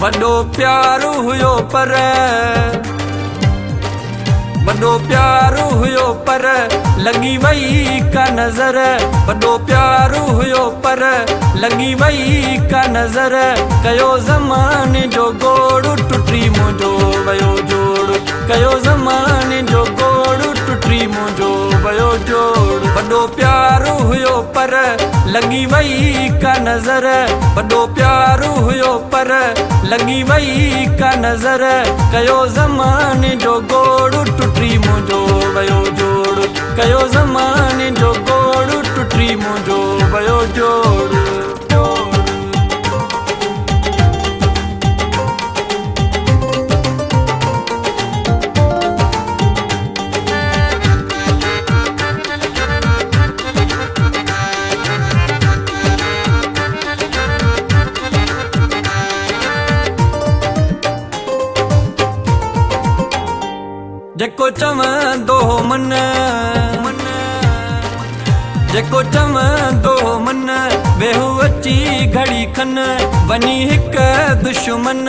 वॾो प्यारो हुयो पर वॾो प्यारो हुयो पर लॻी वई का नज़र। वॾो प्यारो हुयो पर लॻी वई का नज़र। कयो ज़माने जो गोड़ टुटी मुंहिंजो वयो जोड़। कयो ज़माने जो गोड़ टुटी मुंहिंजो वयो जोड़। वॾो प्यारो हुयो पर लॻी वई का नज़र। वॾो प्यारो हुयो पर लॻी वई का नज़र। कयो ज़माने जो गोड़ टुटी मुंहिंजो वयो जोड़। कयो ज़माने जो गोड़ टुटी मुंहिंजो वयो जोड़। जेको चवंदो मन जेको चवंदो मन वेहू अची घड़ी खन। वञी हिक दुश्मन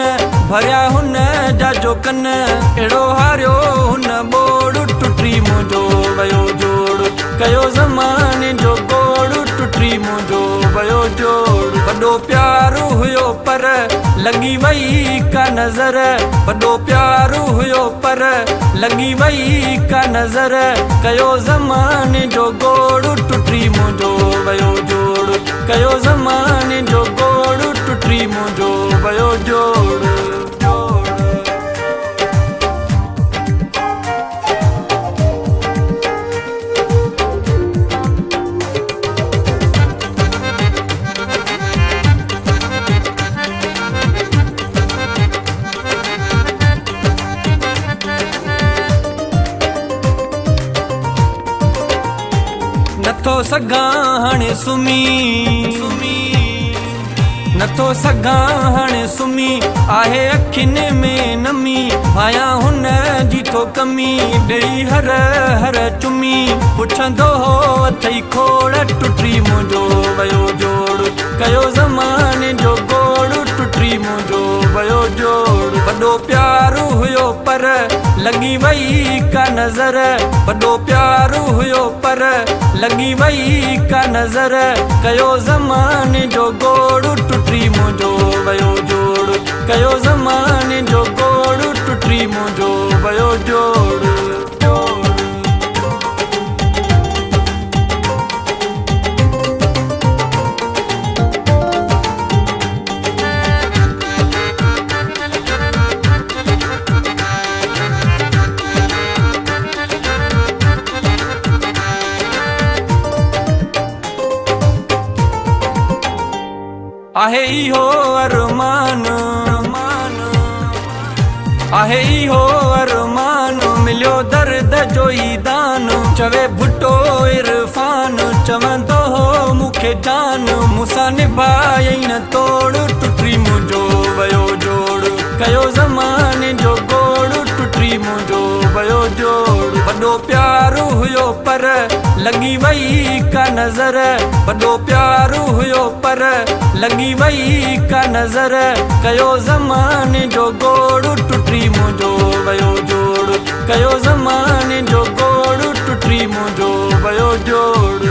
भरिया हुन जा जो कन। अहिड़ो हारियो हुन बोड़ टुटी मुंहिंजो वयो जोड़। कयो ज़माने जो गोड़ टुटी मुंहिंजो वयो जोड़। वॾो प्यारो हुयो पर लॻी वई का नज़र। वॾो प्यारो हुयो पर लॻी वई का नज़र। कयो ज़माने जो गोड़ टुटी मुंहिंजो वयो जोड़। कयो ज़माने जो गोड़ टुटी मुंहिंजो वयो जोड़। नथो सघां हाणे सुम्ही नथो सघां हाणे सुम्ही। आहे अखियुनि में नमी भाया हुन जी थो कमी। ॾेई हर हर चुमी पुछंदो हो अथई खोड़ टुटी मुंहिंजो वयो जोड़। कयो ज़माने जो गोड़ टुटी मुंहिंजो वयो जोड़। वॾो प्यारो हुयो पर लॻी वई का नज़र। वॾो प्यारो हुयो पर लॻी वई का नज़र। कयो ज़माने जो गोड़ टुटी मुंहिंजो वयो जोड़। कयो ज़माने जो गोड़ टुटी मुंहिंजो वयो जोड़। आहे इहो अरमान आहे इहो अरमान मिलियो दर्द जो ई दान। चवे भुट्टो इरफान चवंदो हो मूंखे जान। मूंसां निभायई न तोड़ टुटी मुंहिंजो वयो जोड़। कयो ज़माने जो गोड़ टुटी मुंहिंजो वयो जोड़। वॾो प्यारो हुयो पर लॻी वई का नज़र। वॾो प्यारो हुयो पर लॻी वई का नज़र। कयो ज़माने जो गोड़ टुटी मुंहिंजो वयो जोड़। कयो ज़माने जो गोड़ टुटी मुंहिंजो वयो जोड़।